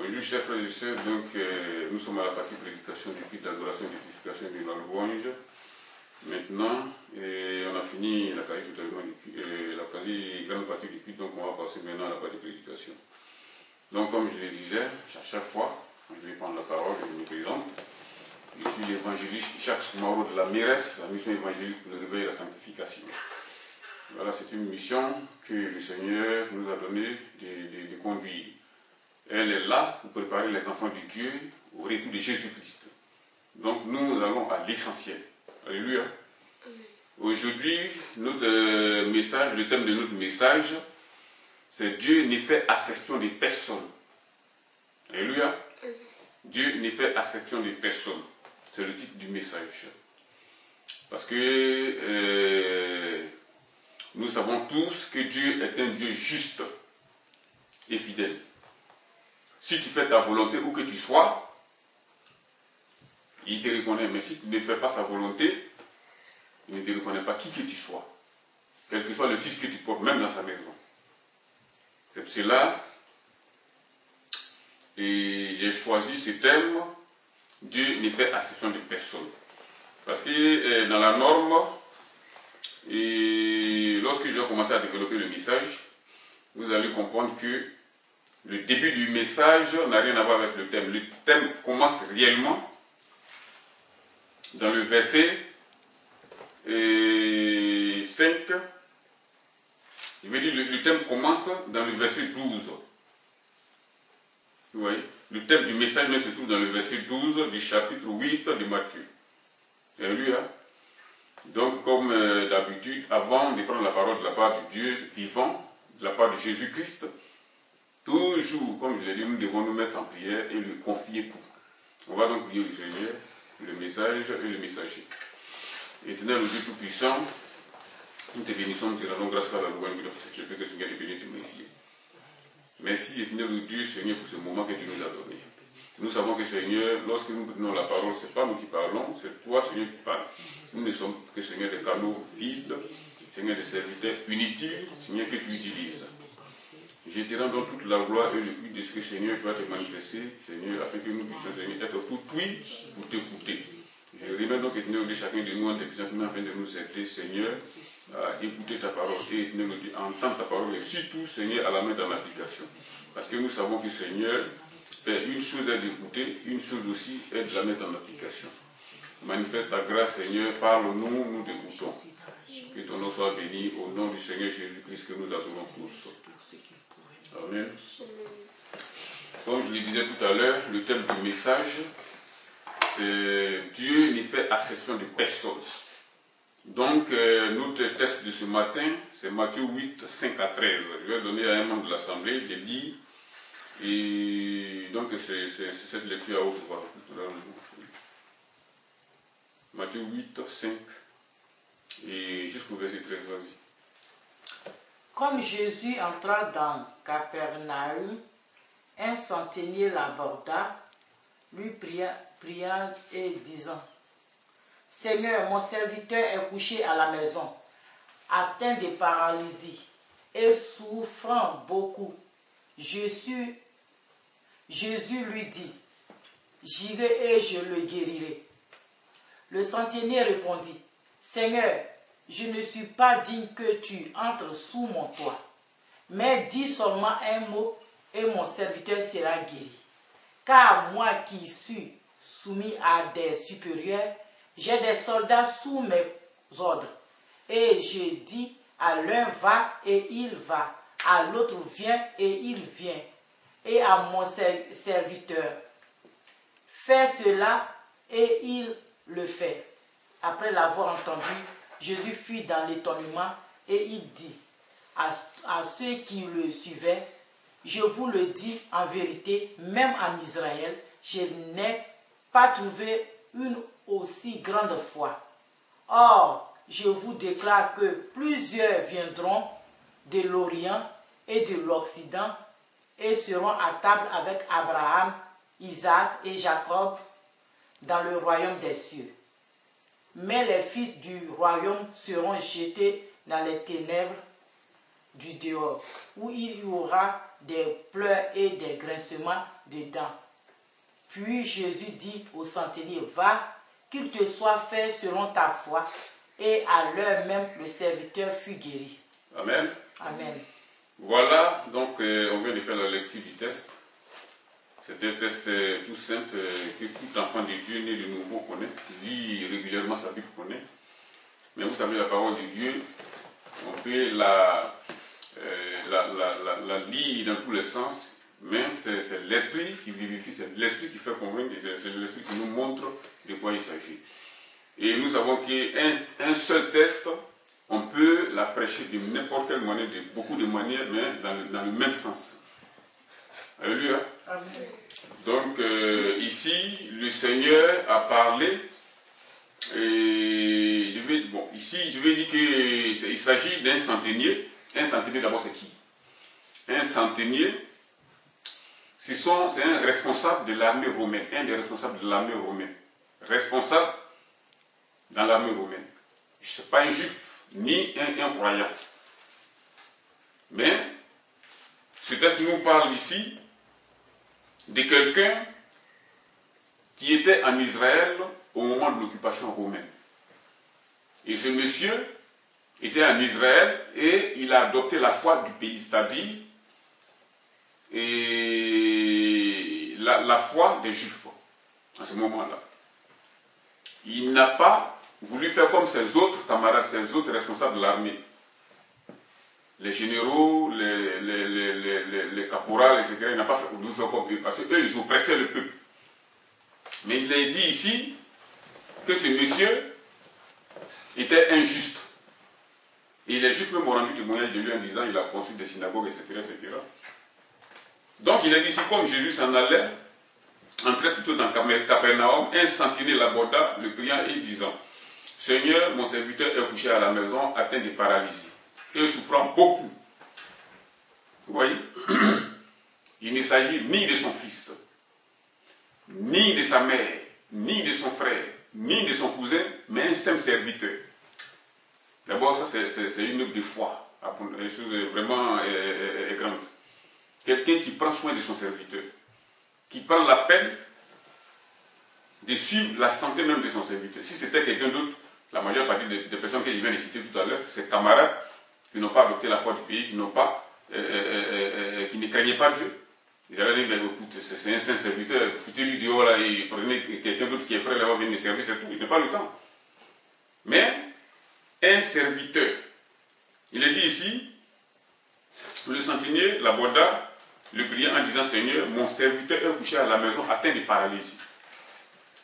Bonjour chers frères et sœurs, donc nous sommes à la partie prédication du culte d'adoration et d'édification de la louange. Maintenant, on a fini la quasi grande partie du culte, donc on va passer maintenant à la partie prédication. Donc comme je le disais, à chaque fois, quand je vais prendre la parole, je me présente. Je suis l'évangéliste Jacques Moreau de la MIRES, la mission évangélique pour le réveil et la sanctification. Voilà, c'est une mission que le Seigneur nous a donné de conduire. Elle est là pour préparer les enfants de Dieu au retour de Jésus-Christ. Donc nous allons à l'essentiel. Alléluia. Aujourd'hui, notre message, le thème de notre message, c'est Dieu ne fait acception des personnes. Alléluia. Dieu ne fait acception des personnes. C'est le titre du message. Parce que nous savons tous que Dieu est un Dieu juste et fidèle. Si tu fais ta volonté où que tu sois, il te reconnaît. Mais si tu ne fais pas sa volonté, il ne te reconnaît pas qui que tu sois. Quel que soit le titre que tu portes, même dans sa maison. C'est pour cela et j'ai choisi ce thème, Dieu ne fait acception de personne. Parce que dans la norme, et lorsque je vais commencer à développer le message, vous allez comprendre que le début du message n'a rien à voir avec le thème. Le thème commence réellement dans le verset 5. Je veux dire, le thème commence dans le verset 12. Vous voyez, le thème du message se trouve dans le verset 12 du chapitre 8 de Matthieu. Alléluia. Donc, comme d'habitude, avant de prendre la parole de la part du Dieu vivant, de la part de Jésus-Christ, toujours, comme je l'ai dit, nous devons nous mettre en prière et lui confier tout. On va donc prier le Seigneur, le message et le messager. Éternel, Dieu Tout-Puissant, nous te bénissons, nous te rendons grâce par la louange de ce que le Seigneur te bénisse, te glorifie. Merci, éternel Dieu, Seigneur, pour ce moment que tu nous as donné. Nous savons que, Seigneur, lorsque nous prenons la parole, ce n'est pas nous qui parlons, c'est toi, Seigneur, qui parles. Nous ne sommes que, Seigneur, des canaux vides, Seigneur, des serviteurs inutiles, Seigneur, que tu utilises. Je te rends donc toute la gloire et le but de ce que, Seigneur, tu vas te manifester, Seigneur, afin que nous puissions, Seigneur, être tout oui pour t'écouter. Je remets donc, éternel Dieu, chacun de nous en te présentant afin de nous aider, Seigneur, à écouter ta parole et, éternel Dieu, à entendre ta parole et surtout, Seigneur, à la mettre en application. Parce que nous savons que, Seigneur, une chose est d'écouter, une chose aussi est de la mettre en application. Manifeste ta grâce, Seigneur, parle-nous, nous t'écoutons. Que ton nom soit béni au nom du Seigneur Jésus-Christ que nous adorons tous. Amen. Comme je le disais tout à l'heure, le thème du message, c'est Dieu ne fait acception de personne. Donc, notre texte de ce matin, c'est Matthieu 8, 5 à 13. Je vais donner à un membre de l'Assemblée de lire. Et donc, c'est cette lecture à haute voix. Matthieu 8, 5 et jusqu'au verset 13, vas-y. Comme Jésus entra dans Capernaum, un centenier l'aborda, lui pria et disant: Seigneur, mon serviteur est couché à la maison, atteint de paralysie et souffrant beaucoup. Jésus lui dit: J'irai et je le guérirai. Le centenier répondit: Seigneur, je ne suis pas digne que tu entres sous mon toit, mais dis seulement un mot et mon serviteur sera guéri. Car moi qui suis soumis à des supérieurs, j'ai des soldats sous mes ordres. Et je dis à l'un va et il va, à l'autre viens et il vient, et à mon serviteur fais cela et il le fait. Après l'avoir entendu, Jésus fut dans l'étonnement et il dit à ceux qui le suivaient: Je vous le dis en vérité, même en Israël, je n'ai pas trouvé une aussi grande foi. Or, je vous déclare que plusieurs viendront de l'Orient et de l'Occident et seront à table avec Abraham, Isaac et Jacob dans le royaume des cieux. Mais les fils du royaume seront jetés dans les ténèbres du dehors, où il y aura des pleurs et des grincements de dents. Puis Jésus dit au centenier, va, qu'il te soit fait selon ta foi. Et à l'heure même, le serviteur fut guéri. Amen. Amen. Voilà, donc on vient de faire la lecture du test. C'est un test tout simple que tout enfant de Dieu né de nouveau connaît, lit régulièrement sa Bible connaît. Mais vous savez, la parole de Dieu, on peut la lire dans tous les sens, mais c'est l'esprit qui vivifie, c'est l'esprit qui fait convaincre, c'est l'esprit qui nous montre de quoi il s'agit. Et nous savons qu'un seul test, on peut la prêcher de n'importe quelle manière, de beaucoup de manières, mais dans le même sens. Alléluia. Amen. Donc ici, le Seigneur a parlé, et ici je vais dire qu'il s'agit d'un centenier. Un centenier d'abord c'est qui? Un centenier, c'est un responsable de l'armée romaine, un des responsables de l'armée romaine. Responsable dans l'armée romaine. Ce n'est pas un juif, ni un croyant. Mais ce texte nous parle ici de quelqu'un qui était en Israël au moment de l'occupation romaine. Et ce monsieur était en Israël et il a adopté la foi du pays, c'est-à-dire la foi des Juifs à ce moment-là. Il n'a pas voulu faire comme ses autres camarades, ses autres responsables de l'armée. Les généraux, les caporals, etc. Il n'a pas voulu faire comme eux, parce qu'eux, ils oppressaient le peuple. Mais il est dit ici que ce monsieur était injuste. Et les Juifs même ont rendu témoignage de lui en disant qu'il a construit des synagogues, etc., etc. Donc il est dit ici, comme Jésus s'en allait, entrait plutôt dans Capernaum, un centenier l'aborda, le priant et disant, Seigneur, mon serviteur est couché à la maison, atteint de paralysie, et souffrant beaucoup. Vous voyez? Il ne s'agit ni de son fils, ni de sa mère, ni de son frère, ni de son cousin, mais un simple serviteur. D'abord, ça c'est une œuvre de foi, une chose vraiment grande. Quelqu'un qui prend soin de son serviteur, qui prend la peine de suivre la santé même de son serviteur. Si c'était quelqu'un d'autre, la majeure partie des personnes que je viens de citer tout à l'heure, ses camarades qui n'ont pas adopté la foi du pays, qui ne craignaient pas Dieu. Ils allaient dire, ben, écoute, c'est un saint serviteur, foutez-lui dehors là, et prenez quelqu'un d'autre qui est frère là-bas, vienne le servir, c'est tout, il n'a pas le temps. Mais, un serviteur, il est dit ici, le centenier l'aborda, le priant en disant, Seigneur, mon serviteur est couché à la maison, atteint de paralysie,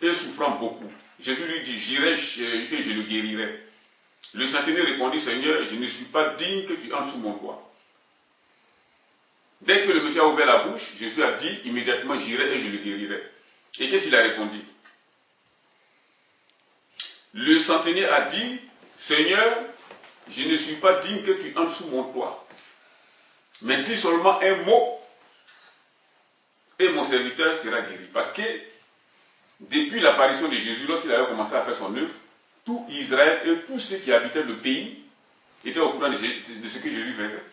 et souffrant beaucoup. Jésus lui dit, j'irai et je le guérirai. Le centenier répondit, Seigneur, je ne suis pas digne que tu entres sous mon toit. Dès que le monsieur a ouvert la bouche, Jésus a dit, immédiatement, j'irai et je le guérirai. Et qu'est-ce qu'il a répondu? Le centenier a dit, Seigneur, je ne suis pas digne que tu entres sous mon toit. Mais dis seulement un mot et mon serviteur sera guéri. Parce que depuis l'apparition de Jésus, lorsqu'il avait commencé à faire son œuvre, tout Israël et tous ceux qui habitaient le pays étaient au courant de ce que Jésus faisait.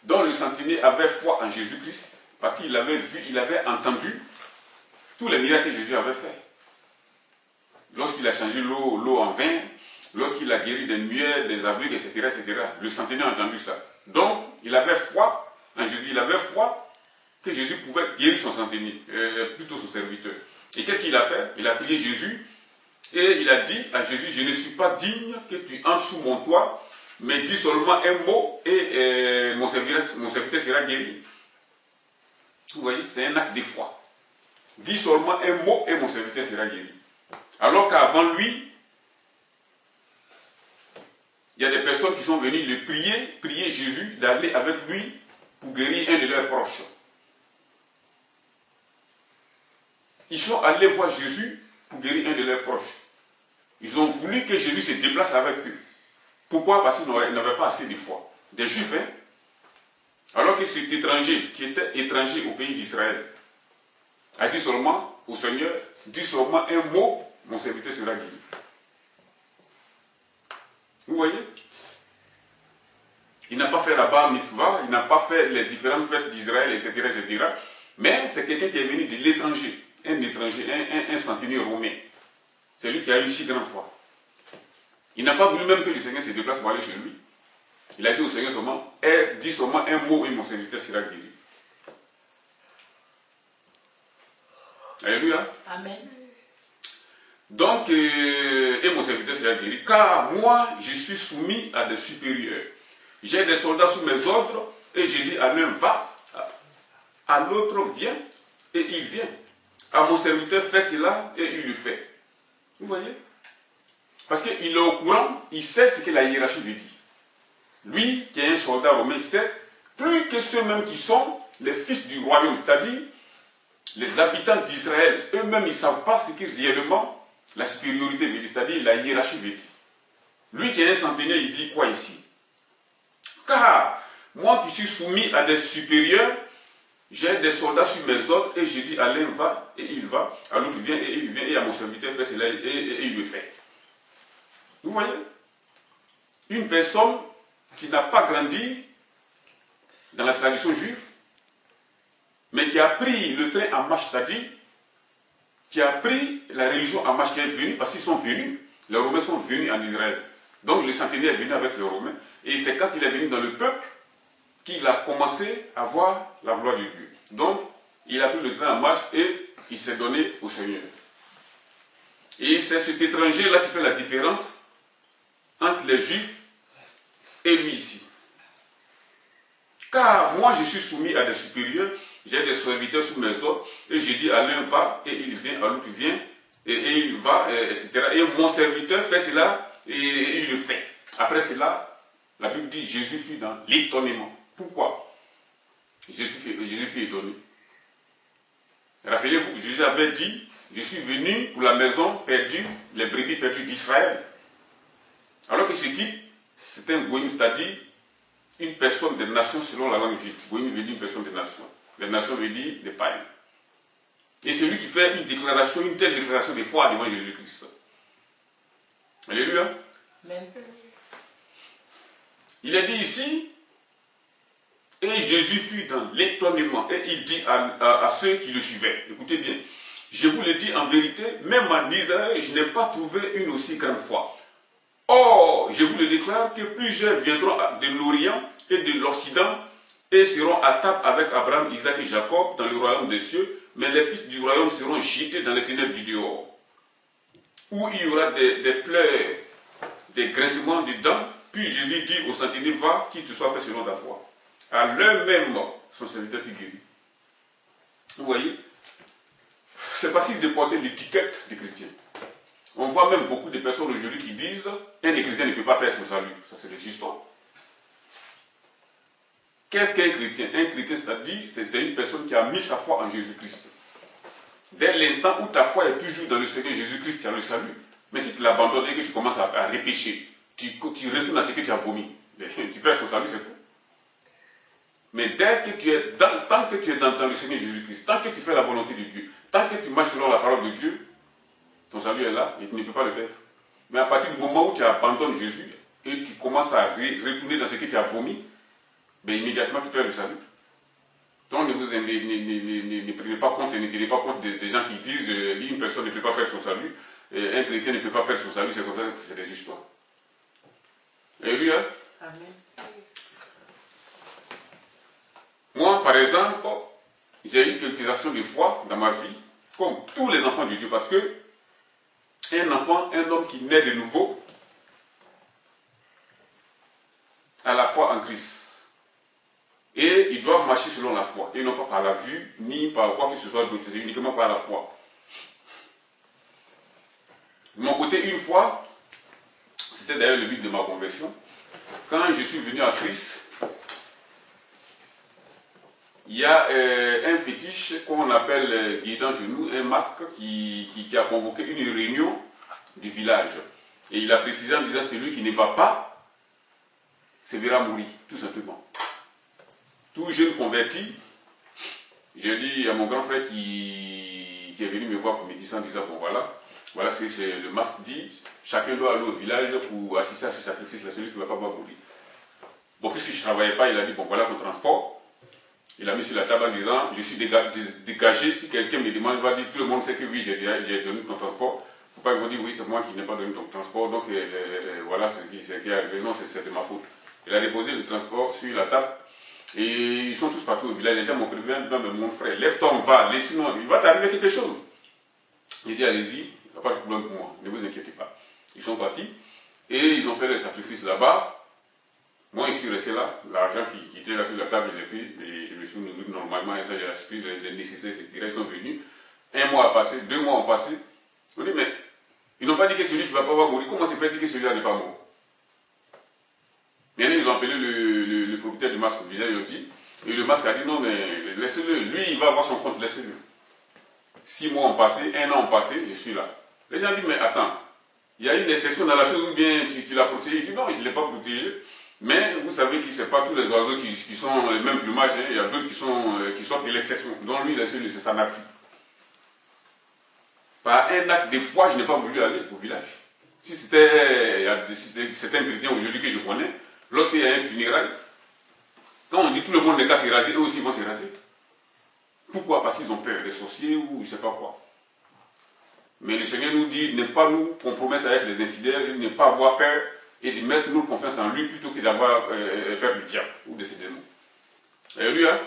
Donc le centenier avait foi en Jésus-Christ parce qu'il avait vu, il avait entendu tous les miracles que Jésus avait fait. Lorsqu'il a changé l'eau en vin, lorsqu'il a guéri des muets, des aveugles, etc., etc. Le centenier a entendu ça. Donc il avait foi en Jésus, il avait foi que Jésus pouvait guérir son centenier, plutôt son serviteur. Et qu'est-ce qu'il a fait? Il a prié Jésus et il a dit à Jésus, je ne suis pas digne que tu entres sous mon toit, mais dis seulement un mot et mon serviteur sera guéri. Vous voyez, c'est un acte de foi. Dis seulement un mot et mon serviteur sera guéri. Alors qu'avant lui, il y a des personnes qui sont venues le prier Jésus d'aller avec lui pour guérir un de leurs proches. Ils sont allés voir Jésus pour guérir un de leurs proches. Ils ont voulu que Jésus se déplace avec eux. Pourquoi? Parce qu'ils n'avaient pas assez de foi. Des Juifs, hein? Alors que cet étranger, qui était étranger au pays d'Israël, a dit seulement au Seigneur, dis seulement un mot, mon serviteur sera guéri. Vous voyez? Il n'a pas fait la bar mitzvah, il n'a pas fait les différentes fêtes d'Israël, etc., etc. Mais c'est quelqu'un qui est venu de l'étranger, un centenier romain. C'est lui qui a eu si grande foi. Il n'a pas voulu même que le Seigneur se déplace pour aller chez lui. Il a dit au Seigneur seulement, dis seulement un mot et mon serviteur sera guéri. Alléluia. Amen. Donc, et mon serviteur sera guéri, car moi, je suis soumis à des supérieurs. J'ai des soldats sous mes ordres, et j'ai dit à l'un, va, à l'autre, viens, et il vient. À mon serviteur, fais cela, et il le fait. Vous voyez? Parce qu'il est au courant, il sait ce que la hiérarchie lui dit. Lui, qui est un soldat romain, il sait, plus que ceux-mêmes qui sont les fils du royaume, c'est-à-dire les habitants d'Israël, eux-mêmes, ils ne savent pas ce que réellement la supériorité veut dire, c'est-à-dire la hiérarchie veut dire. Lui qui est un centenier, il dit quoi ici? Car moi qui suis soumis à des supérieurs, j'ai des soldats sur mes ordres, et je dis à l'un va, et il va, à l'autre vient, et il vient, et à mon serviteur fait cela, et il le fait. Vous voyez? Une personne qui n'a pas grandi dans la tradition juive, mais qui a pris le train en marche, c'est-à-dire qui a pris la religion en marche, qui est venue, parce qu'ils sont venus, les Romains sont venus en Israël. Donc le centenier est venu avec les Romains, et c'est quand il est venu dans le peuple qu'il a commencé à voir la gloire de Dieu. Donc, il a pris le train en marche et il s'est donné au Seigneur. Et c'est cet étranger-là qui fait la différence entre les Juifs et lui ici. Car moi, je suis soumis à des supérieurs, j'ai des serviteurs sous mes ordres, et je dis à l'un va, et il vient, à l'autre vient, et il va, etc. Et mon serviteur fait cela, et il le fait. Après cela, la Bible dit Jésus fut dans l'étonnement. Pourquoi Jésus fut étonné. Rappelez-vous, Jésus avait dit, je suis venu pour la maison perdue, les brebis perdues d'Israël. Alors que ce type, c'est un goïm, c'est-à-dire une personne des nations selon la langue juive. Goïm veut dire une personne des nations. Les nations veut dire des païens. Et c'est lui qui fait une déclaration, une telle déclaration de foi devant Jésus-Christ. Alléluia. Amen. Il est dit ici, et Jésus fut dans l'étonnement, et il dit à ceux qui le suivaient, écoutez bien, je vous le dis en vérité, même en Israël, je n'ai pas trouvé une aussi grande foi. Or, je vous le déclare que plusieurs viendront de l'Orient et de l'Occident et seront à table avec Abraham, Isaac et Jacob dans le royaume des cieux, mais les fils du royaume seront jetés dans les ténèbres du dehors, où il y aura des pleurs, des grincements de dents. Puis Jésus dit au centenier, va, qu'il te soit fait selon ta foi. À l'heure même, son serviteur fut guéri. Vous voyez, c'est facile de porter l'étiquette des chrétiens. On voit même beaucoup de personnes aujourd'hui qui disent un des chrétiens ne peut pas perdre son salut. Ça, c'est des histoires. Qu'est-ce qu'un chrétien? Un chrétien, c'est-à-dire, c'est une personne qui a mis sa foi en Jésus-Christ. Dès l'instant où ta foi est toujours dans le Seigneur Jésus-Christ, tu as le salut. Mais si tu l'abandonnes et que tu commences à repêcher, tu retournes à ce que tu as vomi, tu perds son salut, c'est tout. Mais dès que tu es tant que tu es dans le Seigneur Jésus-Christ, tant que tu fais la volonté de Dieu, tant que tu marches selon la parole de Dieu, ton salut est là et tu ne peux pas le perdre. Mais à partir du moment où tu abandonnes Jésus et tu commences à retourner dans ce que tu as vomi, ben immédiatement tu perds le salut. Donc ne prenez pas compte et ne tenez pas compte des gens qui disent une personne ne peut pas perdre son salut, un chrétien ne peut pas perdre son salut, c'est comme ça, c'est des histoires. Alléluia. Amen. Moi, par exemple, j'ai eu quelques actions de foi dans ma vie, comme tous les enfants de Dieu, parce que un enfant, un homme qui naît de nouveau, a la foi en Christ. Et il doit marcher selon la foi, et non pas par la vue, ni par quoi que ce soit d'autre, c'est uniquement par la foi. De mon côté, une fois, c'était d'ailleurs le but de ma conversion, quand je suis venu à Christ, il y a un fétiche qu'on appelle guidant genou, un masque qui a convoqué une réunion du village. Et il a précisé en disant, celui qui ne va pas, se verra mourir, tout simplement. Tout jeune converti, j'ai dit à mon grand frère qui est venu me voir pour me dire ça, en disant, bon voilà ce que le masque dit, chacun doit aller au village pour assister à ce sacrifice, là, celui qui ne va pas mourir. Bon, puisque je ne travaillais pas, il a dit, bon, voilà ton transport. Il a mis sur la table en disant, je suis dégagé. Si quelqu'un me demande, il va dire, tout le monde sait que oui, j'ai donné ton transport. Il ne faut pas qu'ils vont dire, oui, c'est moi qui n'ai pas donné ton transport. Donc, voilà ce qui est arrivé. Non, c'est de ma faute. Il a déposé le transport sur la table. Et ils sont tous partis au village. Les gens m'ont prévenu, même mon frère, lève-toi, on va, sinon il va t'arriver quelque chose. J'ai dit, allez-y, il n'y a pas de problème pour moi, ne vous inquiétez pas. Ils sont partis et ils ont fait le sacrifice là-bas. Moi, je suis resté là, l'argent qui était là sur la table, je l'ai pris et je me suis nourri normalement. Et ça, j'ai acheté les nécessaires, etc. Ils sont venus. 1 mois a passé, 2 mois ont passé. On dit, mais ils n'ont pas dit que celui qui ne va pas mourir. Comment c'est fait que celui-là n'est pas mort? Maintenant, ils ont appelé le propriétaire du masque au visage, ils ont dit. Et le masque a dit, non, mais laissez-le. Lui, il va avoir son compte, laissez-le. 6 mois ont passé, 1 an ont passé, je suis là. Les gens disent, mais attends, il y a une exception dans la chose ou bien tu l'as protégé? Il dit, non, je ne l'ai pas protégé. Mais vous savez que ce n'est pas tous les oiseaux qui sont les mêmes plumages. Hein. Il y a d'autres qui sortent de l'exception. Donc lui, c'est sa nature. Par un acte de foi, je n'ai pas voulu aller au village. Si c'était un chrétien aujourd'hui que je connais, lorsqu'il y a un funérail, quand on dit tout le monde n'est qu'à se raser, eux aussi vont se raser. Pourquoi? Parce qu'ils ont peur des sorciers ou je ne sais pas quoi. Mais le Seigneur nous dit de ne pas nous compromettre avec les infidèles, de ne pas avoir peur et de mettre nos confiance en lui plutôt que d'avoir peur du diable ou de ses démons. Alléluia.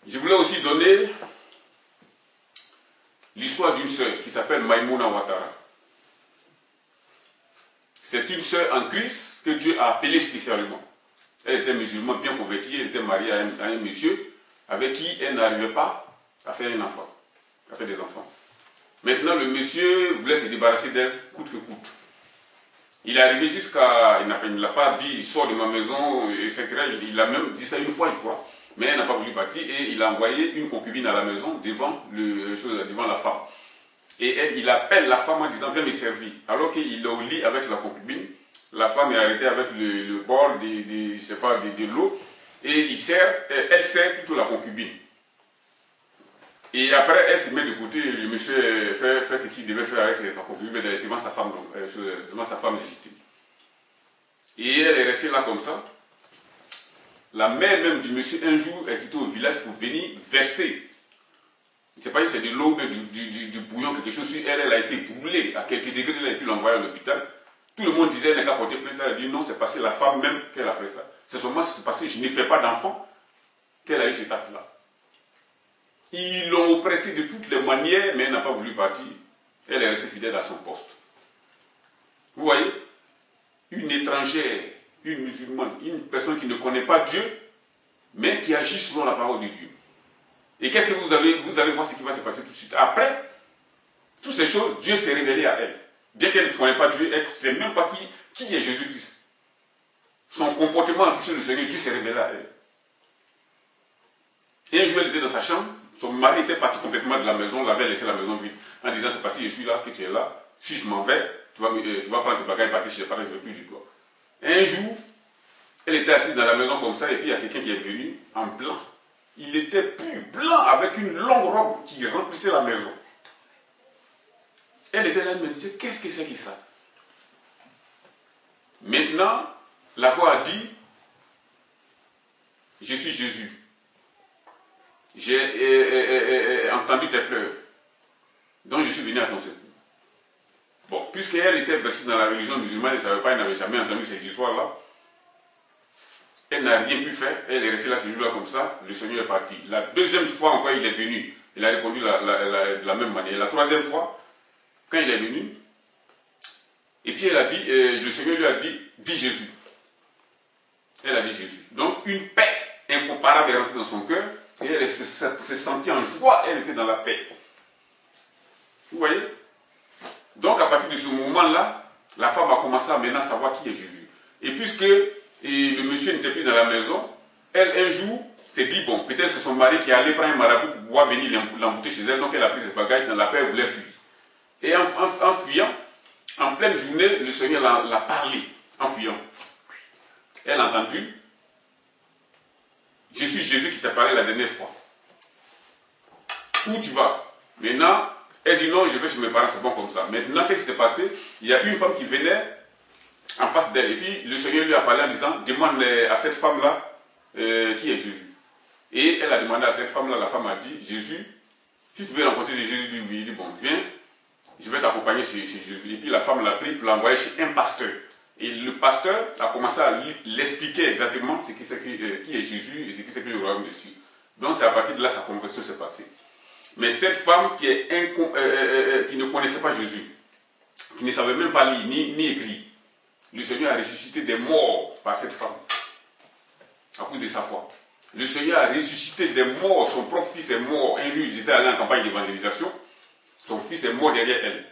Je voulais aussi donner l'histoire d'une sœur qui s'appelle Maïmouna Ouattara. C'est une sœur en Christ que Dieu a appelée spécialement. Elle était musulmane bien convertie, elle était mariée à un monsieur avec qui elle n'arrivait pas à faire un enfant, à faire des enfants. Maintenant, le monsieur voulait se débarrasser d'elle coûte que coûte. Il est arrivé jusqu'à, il ne l'a pas dit, il sort de ma maison, etc. Il a même dit ça une fois, je crois. Mais elle n'a pas voulu partir et il a envoyé une concubine à la maison devant la femme. Et il appelle la femme en disant, viens me servir. Alors qu'il est au lit avec la concubine, la femme est arrêtée avec le bol de l'eau et elle sert plutôt la concubine. Et après, elle se met de côté, le monsieur fait ce qu'il devait faire avec sa concubine devant sa femme légitime. Et elle est restée là comme ça. La mère même du monsieur, un jour, est quittée au village pour venir verser. Je ne sais pas si c'est de l'eau, mais du bouillon, quelque chose sur elle. Elle a été brûlée à quelques degrés, elle a pu l'envoyer à l'hôpital. Tout le monde disait, elle n'a qu'à porter plainte. Elle a dit non, c'est parce que la femme même qu'elle a fait ça. C'est seulement parce que je ne fais pas d'enfant qu'elle a eu cet acte-là. Ils l'ont oppressée de toutes les manières, mais elle n'a pas voulu partir. Elle est restée fidèle à son poste. Vous voyez, une étrangère, une musulmane, une personne qui ne connaît pas Dieu, mais qui agit selon la parole de Dieu. Et qu'est-ce que vous allez voir ce qui va se passer tout de suite. Après, toutes ces choses, Dieu s'est révélé à elle. Bien qu'elle ne connaisse pas Dieu, elle ne sait même pas qui est Jésus-Christ. Son comportement a touché le Seigneur, Dieu s'est révélé à elle. Et un jour, elle était dans sa chambre, son mari était parti complètement de la maison, l'avait laissé la maison vide, en disant, c'est parce que je suis là, que tu es là, si je m'en vais, tu vas prendre tes bagages et partir chez les parents, je ne veux plus du tout. Et un jour, elle était assise dans la maison comme ça, et puis il y a quelqu'un qui est venu en blanc. Il était plus blanc, avec une longue robe qui remplissait la maison. Elle était là, elle me disait, qu'est-ce que c'est que ça? Maintenant, la voix a dit, je suis Jésus. J'ai entendu tes pleurs. Donc je suis venu à ton secours. Bon, puisqu'elle était versée dans la religion musulmane, elle ne savait pas, elle n'avait jamais entendu ces histoires-là. Elle n'a rien pu faire, elle est restée là ce jour-là comme ça, le Seigneur est parti. La deuxième fois encore, il est venu, il a répondu de la même manière. La troisième fois, quand il est venu, et puis elle a dit, le Seigneur lui a dit, dis Jésus. Elle a dit Jésus. Donc une paix incomparable est rentrée dans son cœur, et elle s'est sentie en joie, elle était dans la paix. Vous voyez? Donc à partir de ce moment-là, la femme a commencé à maintenant savoir qui est Jésus. Et puisque le monsieur n'était plus dans la maison, elle un jour s'est dit, bon, peut-être c'est son mari qui est allé prendre un marabout pour pouvoir venir l'envoûter chez elle, donc elle a pris ses bagages dans la paix, elle voulait fuir. Et en fuyant, en pleine journée, le Seigneur l'a parlé, en fuyant. Elle a entendu, je suis Jésus qui t'a parlé la dernière fois. Où tu vas? Maintenant, elle dit non, je vais chez mes parents, c'est bon comme ça. Maintenant, qu'est-ce qui s'est passé? Il y a une femme qui venait en face d'elle. Et puis le Seigneur lui a parlé en disant, demande à cette femme-là qui est Jésus. Et elle a demandé à cette femme-là, la femme a dit, Jésus, si tu veux rencontrer Jésus, il dit, bon, viens, je vais t'accompagner chez Jésus. Et puis la femme l'a pris pour l'envoyer chez un pasteur. Et le pasteur a commencé à l'expliquer exactement ce qui est Jésus et ce qui c'est que le royaume des cieux. Donc c'est à partir de là que sa conversion s'est passée. Mais cette femme qui ne connaissait pas Jésus, qui ne savait même pas lire ni écrire, le Seigneur a ressuscité des morts par cette femme, à cause de sa foi. Le Seigneur a ressuscité des morts, son propre fils est mort. Un jour, ils étaient allés en campagne d'évangélisation, son fils est mort derrière elle.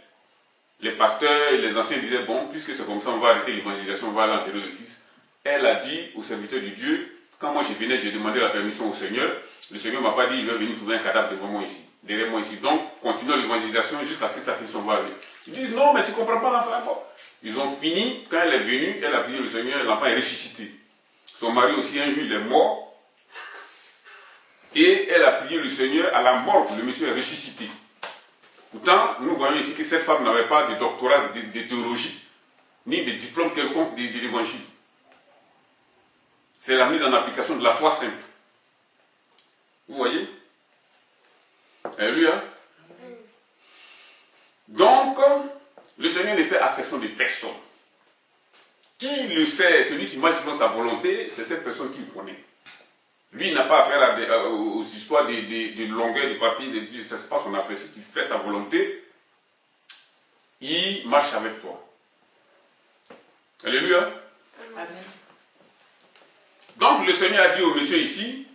Les pasteurs et les anciens disaient, bon, puisque c'est comme ça, on va arrêter l'évangélisation, on va aller enterrer le fils. Elle a dit au serviteur du Dieu, quand moi je venais, j'ai demandé la permission au Seigneur, le Seigneur ne m'a pas dit, je vais venir trouver un cadavre devant moi ici, derrière moi ici. Donc, continuons l'évangélisation jusqu'à ce que sa fille s'en va. Ils disent, non, mais tu ne comprends pas l'enfant. Ils ont fini, quand elle est venue, elle a prié le Seigneur, l'enfant est ressuscité. Son mari aussi, un jour, il est mort. Et elle a prié le Seigneur à la mort, le monsieur est ressuscité. Pourtant, nous voyons ici que cette femme n'avait pas de doctorat de théologie, ni de diplôme quelconque de l'évangile. C'est la mise en application de la foi simple. Vous voyez? Alléluia. Donc, le Seigneur ne fait accession de personne. Qui le sait, celui qui marche selon sa volonté, c'est cette personne qui le connaît. Lui, il n'a pas affaire aux histoires de longueur de papier, ce n'est pas son affaire. Si tu fais ta volonté, il marche avec toi. Alléluia. Amen. Donc, le Seigneur a dit au monsieur ici,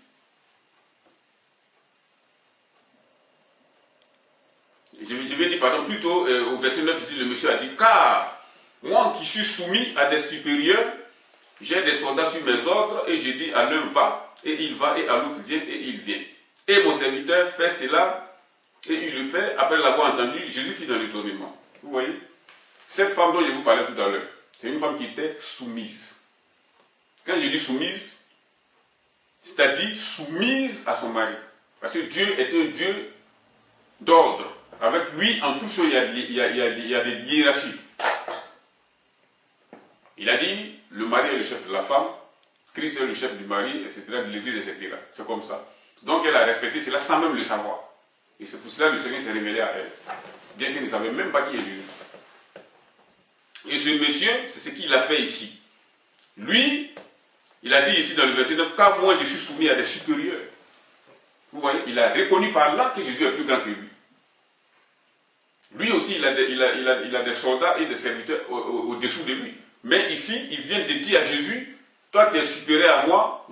je vais dire, pardon, plutôt au verset 9 ici, le monsieur a dit, car moi qui suis soumis à des supérieurs, j'ai des soldats sur mes ordres, et j'ai dit à l'un va, et il va, et à l'autre vient, et il vient. Et mon serviteur fait cela, et il le fait. Après l'avoir entendu, Jésus fit dans l'étonnement. Vous voyez? Cette femme dont je vous parlais tout à l'heure, c'est une femme qui était soumise. Quand je dis soumise, c'est-à-dire soumise à son mari. Parce que Dieu est un Dieu d'ordre. Avec lui, en tout ça, il y a des hiérarchies. Il a dit, le mari est le chef de la femme, Christ est le chef du mari, etc., de l'église, etc. C'est comme ça. Donc elle a respecté cela sans même le savoir. Et c'est pour cela que le Seigneur s'est révélé à elle. Bien qu'elle ne savait même pas qui est Jésus. Et ce monsieur, c'est ce qu'il a fait ici. Lui, il a dit ici dans le verset 9, car moi je suis soumis à des supérieurs. Vous voyez, il a reconnu par là que Jésus est plus grand que lui. Lui aussi, il a des soldats et des serviteurs au-dessous de lui. Mais ici, il vient de dire à Jésus, toi qui es supérieur à moi,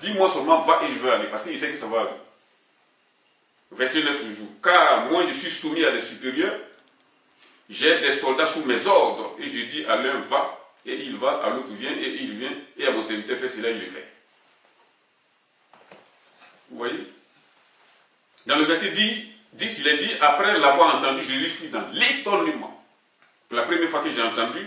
dis-moi seulement, va et je vais aller. Parce qu'il sait que ça va aller. Verset 9 toujours. Car moi je suis soumis à des supérieurs, j'ai des soldats sous mes ordres, et je dis à l'un va, et il va, à l'autre vient, et il vient, et à mon serviteur fait cela, il le fait. Vous voyez? Dans le verset 10, il est dit, après l'avoir entendu, Jésus fut dans l'étonnement. La première fois que j'ai entendu,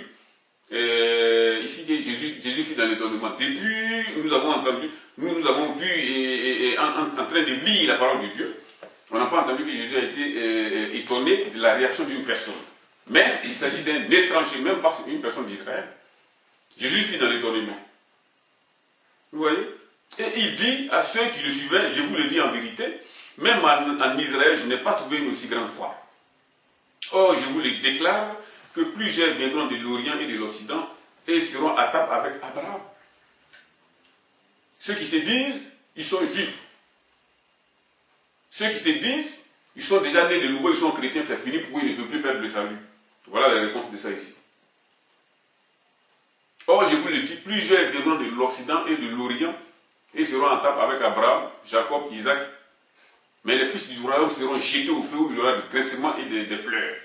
ici Jésus fut dans l'étonnement. Depuis, nous avons entendu, nous avons vu et en train de lire la parole de Dieu, on n'a pas entendu que Jésus a été étonné de la réaction d'une personne. Mais il s'agit d'un étranger, même pas une personne d'Israël. Jésus fut dans l'étonnement. Vous voyez? Et il dit à ceux qui le suivaient, je vous le dis en vérité, même en Israël, je n'ai pas trouvé une aussi grande foi. Or, je vous le déclare, que plusieurs viendront de l'Orient et de l'Occident et seront à table avec Abraham. Ceux qui se disent, ils sont juifs. Ceux qui se disent, ils sont déjà nés de nouveau, ils sont chrétiens, c'est fini, pourquoi ils ne peuvent plus perdre le salut? Voilà la réponse de ça ici. Or, je vous le dis, plusieurs viendront de l'Occident et de l'Orient et seront en table avec Abraham, Jacob, Isaac. Mais les fils du royaume seront jetés au feu où il y aura des graissements et des pleurs.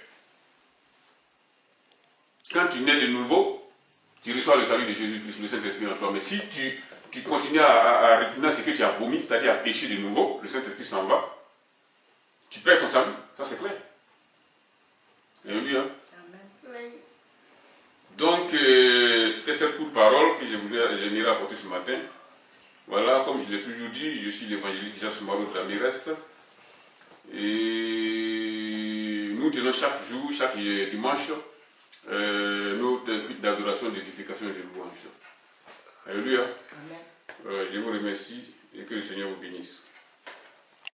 Quand tu nais de nouveau, tu reçois le salut de Jésus-Christ, le Saint-Esprit en toi. Mais si tu continues à retourner à ce que tu as vomi, c'est-à-dire à pécher de nouveau, le Saint-Esprit s'en va, tu perds ton salut. Ça, c'est clair. Alléluia. Amen. Donc, c'était cette courte parole que j'aimerais apporter ce matin. Voilà, comme je l'ai toujours dit, je suis l'évangéliste Jacques Maro de la Méreste. Et nous tenons chaque jour, chaque dimanche, notre culte d'adoration, d'édification et de louange. Alléluia. Amen. Je vous remercie et que le Seigneur vous bénisse.